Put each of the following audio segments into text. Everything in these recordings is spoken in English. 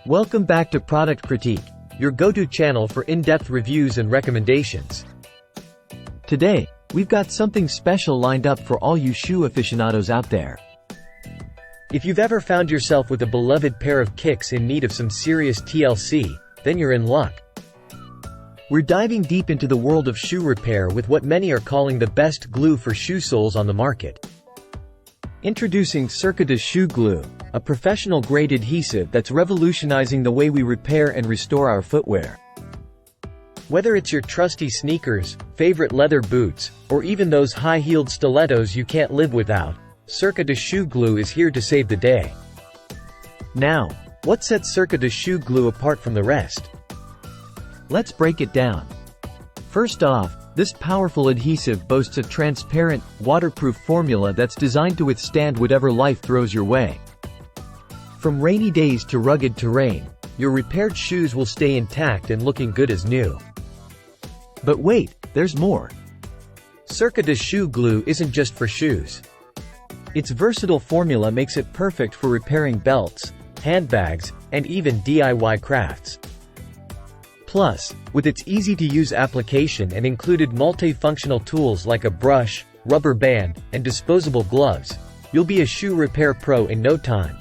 Welcome back to Product Critique, your go-to channel for in-depth reviews and recommendations. Today, we've got something special lined up for all you shoe aficionados out there. If you've ever found yourself with a beloved pair of kicks in need of some serious TLC, then you're in luck. We're diving deep into the world of shoe repair with what many are calling the best glue for shoe soles on the market. Introducing Cerca Shoe Glue, a professional-grade adhesive that's revolutionizing the way we repair and restore our footwear. Whether it's your trusty sneakers, favorite leather boots, or even those high-heeled stilettos you can't live without, Cerca Shoe Glue is here to save the day. Now, what sets Cerca Shoe Glue apart from the rest? Let's break it down. First off, this powerful adhesive boasts a transparent, waterproof formula that's designed to withstand whatever life throws your way. From rainy days to rugged terrain, your repaired shoes will stay intact and looking good as new. But wait, there's more. Cerca Shoe Glue isn't just for shoes. Its versatile formula makes it perfect for repairing belts, handbags, and even DIY crafts. Plus, with its easy-to-use application and included multifunctional tools like a brush, rubber band, and disposable gloves, you'll be a shoe repair pro in no time.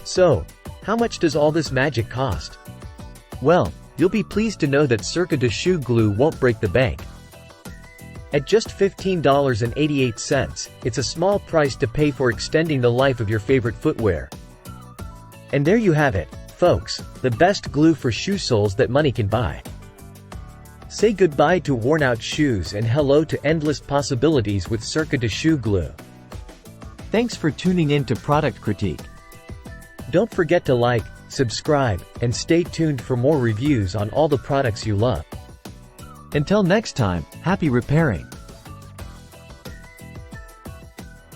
So, how much does all this magic cost? Well, you'll be pleased to know that Cerca Shoe Glue won't break the bank. At just $15.88, it's a small price to pay for extending the life of your favorite footwear. And there you have it, folks, the best glue for shoe soles that money can buy. Say goodbye to worn-out shoes and hello to endless possibilities with Cerca Shoe Glue. Thanks for tuning in to Product Critique. Don't forget to like, subscribe, and stay tuned for more reviews on all the products you love. Until next time, happy repairing!